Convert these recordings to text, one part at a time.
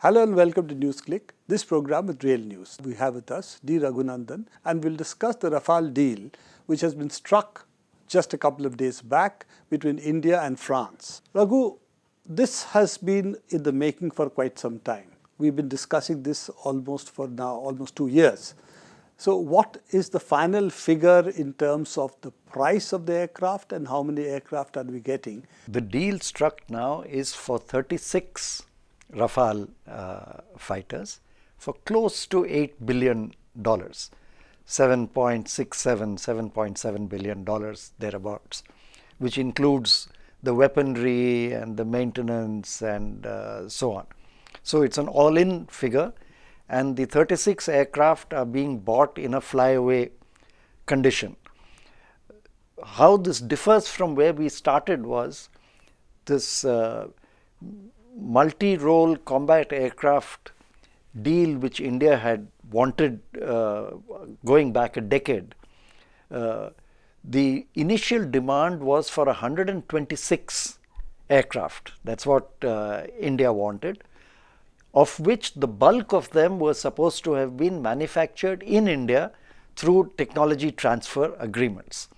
Hello and welcome to NewsClick, this program with real news. We have with us D. Raghunandan and we'll discuss the Rafale deal which has been struck just a couple of days back between India and France. Raghu, this has been in the making for quite some time. We've been discussing this almost 2 years. So what is the final figure in terms of the price of the aircraft and how many aircraft are we getting? The deal struck now is for 36 Rafale fighters for close to $8 billion, $7.7 billion thereabouts, which includes the weaponry and the maintenance and so on. So it's an all-in figure, and the 36 aircraft are being bought in a flyaway condition. How this differs from where we started was this multi-role combat aircraft deal which India had wanted going back a decade. The initial demand was for 126 aircraft. That's what India wanted, of which the bulk of them were supposed to have been manufactured in India through technology transfer agreements.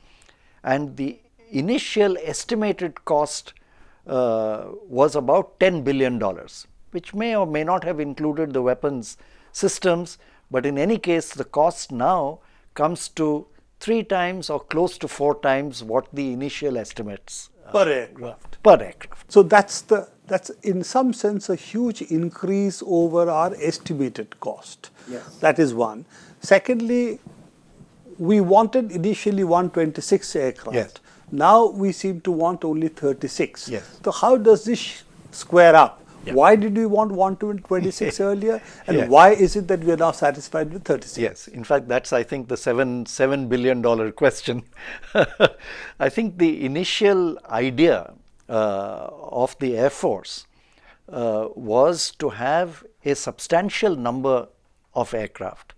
And the initial estimated cost was about $10 billion, which may or may not have included the weapons systems, but in any case the cost now comes to 3 times or close to 4 times what the initial estimates Per aircraft. Per aircraft. So that's in some sense a huge increase over our estimated cost. Yes. That is one. Secondly, we wanted initially 126 aircraft. Yes. Now we seem to want only 36. Yes. So how does this square up? Yeah. Why did we want 126 earlier? And Yeah. why is it that we are now satisfied with 36? Yes, in fact, that's, I think, the $7 billion question. I think the initial idea of the Air Force was to have a substantial number of aircraft,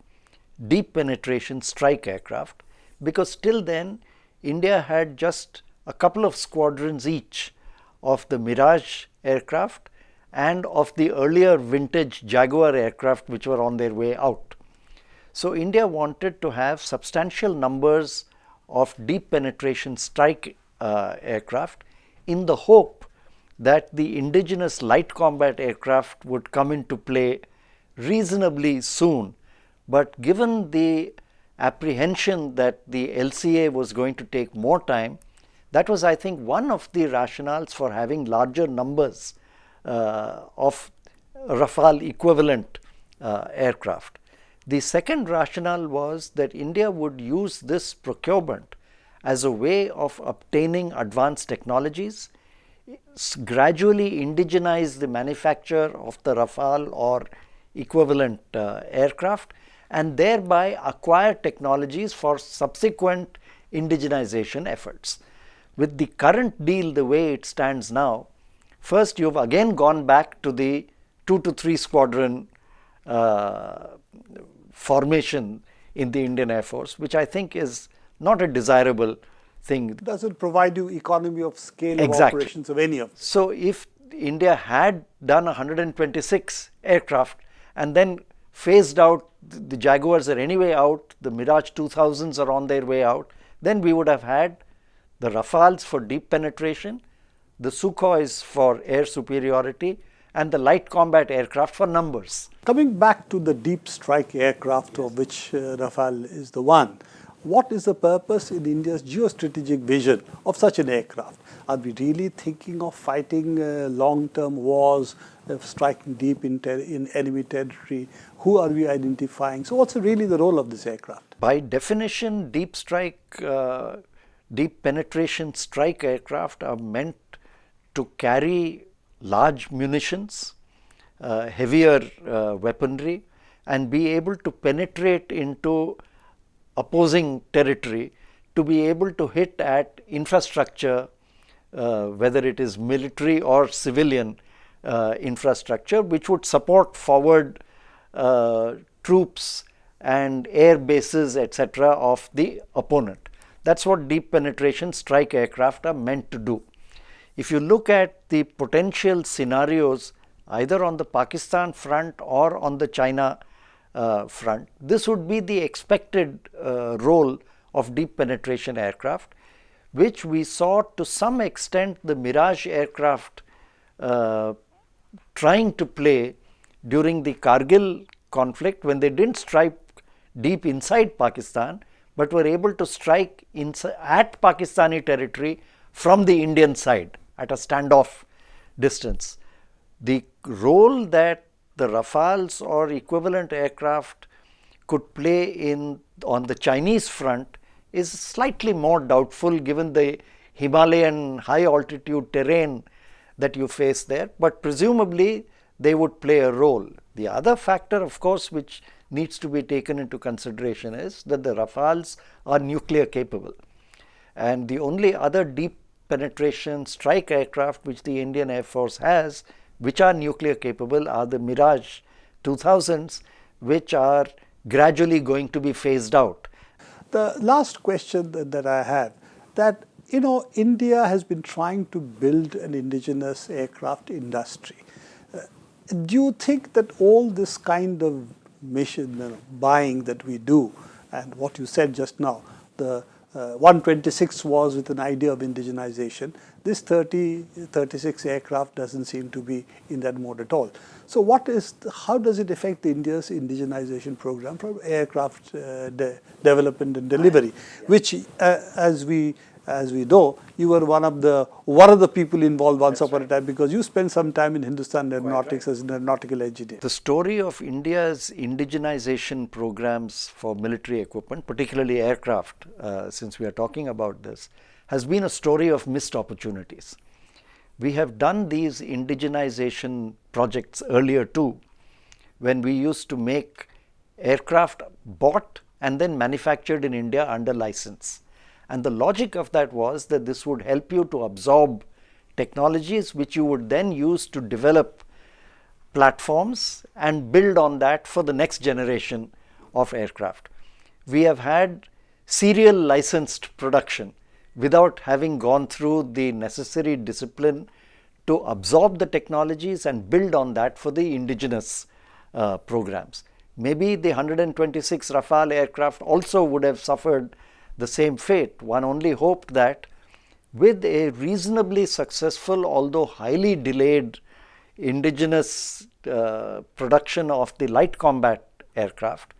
deep penetration strike aircraft, because till then India had just a couple of squadrons each of the Mirage aircraft and of the earlier vintage Jaguar aircraft which were on their way out. So India wanted to have substantial numbers of deep penetration strike aircraft in the hope that the indigenous light combat aircraft would come into play reasonably soon. But given the apprehension that the LCA was going to take more time, that was, I think, one of the rationales for having larger numbers of Rafale equivalent aircraft. The second rationale was that India would use this procurement as a way of obtaining advanced technologies, gradually indigenize the manufacture of the Rafale or equivalent aircraft, and thereby acquire technologies for subsequent indigenization efforts. With the current deal the way it stands now, first you've again gone back to the 2 to 3 squadron formation in the Indian Air Force, which I think is not a desirable thing. It doesn't provide you economy of scale of Exactly. operations of any of them. So if India had done 126 aircraft and then phased out, the Jaguars are anyway out, the Mirage 2000s are on their way out, then we would have had the Rafales for deep penetration, the Sukhois for air superiority, and the light combat aircraft for numbers. Coming back to the deep strike aircraft, of which Rafale is the one, what is the purpose in India's geostrategic vision of such an aircraft? Are we really thinking of fighting long-term wars, striking deep in enemy territory? Who are we identifying? So what's really the role of this aircraft? By definition, deep penetration strike aircraft are meant to carry large munitions, heavier weaponry, and be able to penetrate into opposing territory, to be able to hit at infrastructure, whether it is military or civilian infrastructure, which would support forward troops and air bases, etc., of the opponent. That's what deep penetration strike aircraft are meant to do. If you look at the potential scenarios either on the Pakistan front or on the China front, this would be the expected role of deep penetration aircraft, which we saw to some extent the Mirage aircraft trying to play during the Kargil conflict, when they didn't strike deep inside Pakistan, but were able to strike at Pakistani territory from the Indian side at a standoff distance. The role that the Rafales or equivalent aircraft could play on the Chinese front is slightly more doubtful given the Himalayan high altitude terrain that you face there, but presumably they would play a role. The other factor, of course, which needs to be taken into consideration is that the Rafales are nuclear capable, and the only other deep penetration strike aircraft which the Indian Air Force has, which are nuclear capable, are the Mirage 2000s, which are gradually going to be phased out. The last question that I have, that India has been trying to build an indigenous aircraft industry. Do you think that all this kind of mission buying that we do, and what you said just now, the 126 was with an idea of indigenization, this 36 aircraft doesn't seem to be in that mode at all. So how does it affect India's indigenization program for aircraft development and delivery, which as we know, you were one of the people involved once upon a time, because you spent some time in Hindustan Aeronautics as an aeronautical engineer. The story of India's indigenization programs for military equipment, particularly aircraft, since we are talking about this, has been a story of missed opportunities. We have done these indigenization projects earlier too, when we used to make aircraft bought and then manufactured in India under license. And the logic of that was that this would help you to absorb technologies which you would then use to develop platforms and build on that for the next generation of aircraft. We have had serial licensed production without having gone through the necessary discipline to absorb the technologies and build on that for the indigenous programs. Maybe the 126 Rafale aircraft also would have suffered the same fate. One only hoped that with a reasonably successful, although highly delayed, indigenous production of the light combat aircraft,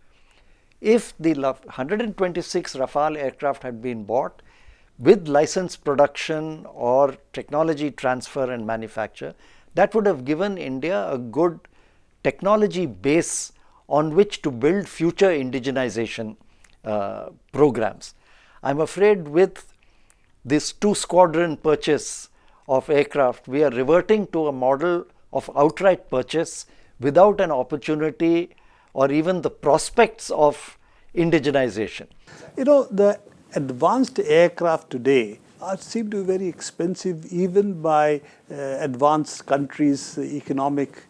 if the 126 Rafale aircraft had been bought with license production or technology transfer and manufacture, that would have given India a good technology base on which to build future indigenization programs. I'm afraid with this 2-squadron purchase of aircraft, we are reverting to a model of outright purchase without an opportunity or even the prospects of indigenization. The advanced aircraft today seem to be very expensive even by advanced countries' economic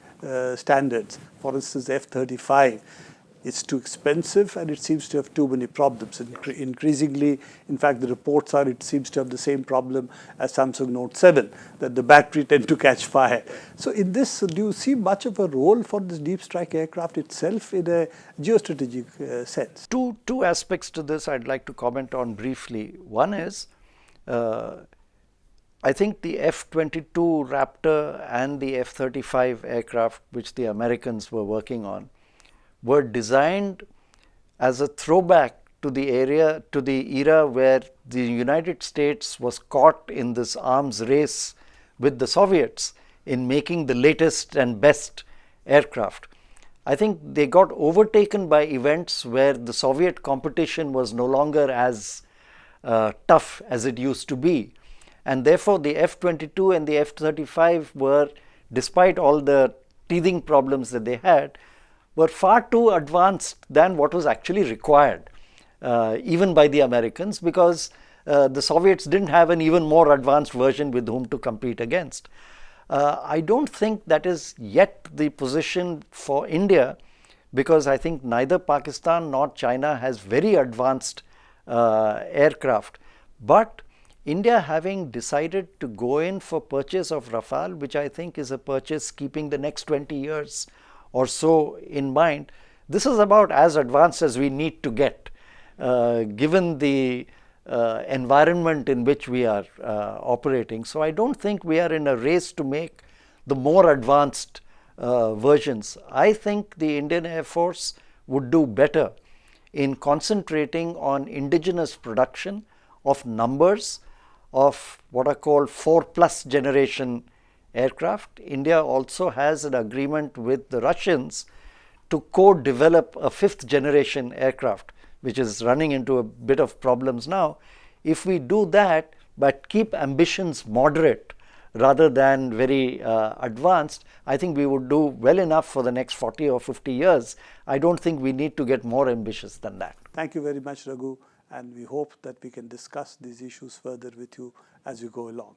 standards. For instance, F-35. It's too expensive and it seems to have too many problems. Increasingly, in fact, the reports are it seems to have the same problem as Samsung Note 7, that the battery tend to catch fire. So in this, do you see much of a role for this deep strike aircraft itself in a geostrategic sense? Two aspects to this I'd like to comment on briefly. One is, I think the F-22 Raptor and the F-35 aircraft, which the Americans were working on, were designed as a throwback to the era where the United States was caught in this arms race with the Soviets in making the latest and best aircraft. I think they got overtaken by events where the Soviet competition was no longer as tough as it used to be, and therefore the F-22 and the F-35 were, despite all the teething problems that they had, were far too advanced than what was actually required, even by the Americans, because the Soviets didn't have an even more advanced version with whom to compete against. I don't think that is yet the position for India, because I think neither Pakistan nor China has very advanced aircraft. But India having decided to go in for purchase of Rafale, which I think is a purchase keeping the next 20 years or so in mind, this is about as advanced as we need to get, given the environment in which we are operating. So I don't think we are in a race to make the more advanced versions. I think the Indian Air Force would do better in concentrating on indigenous production of numbers of what are called 4+ generation aircraft. India also has an agreement with the Russians to co-develop a 5th generation aircraft, which is running into a bit of problems now. If we do that, but keep ambitions moderate rather than very advanced, I think we would do well enough for the next 40 or 50 years. I don't think we need to get more ambitious than that. Thank you very much, Raghu, and we hope that we can discuss these issues further with you as we go along.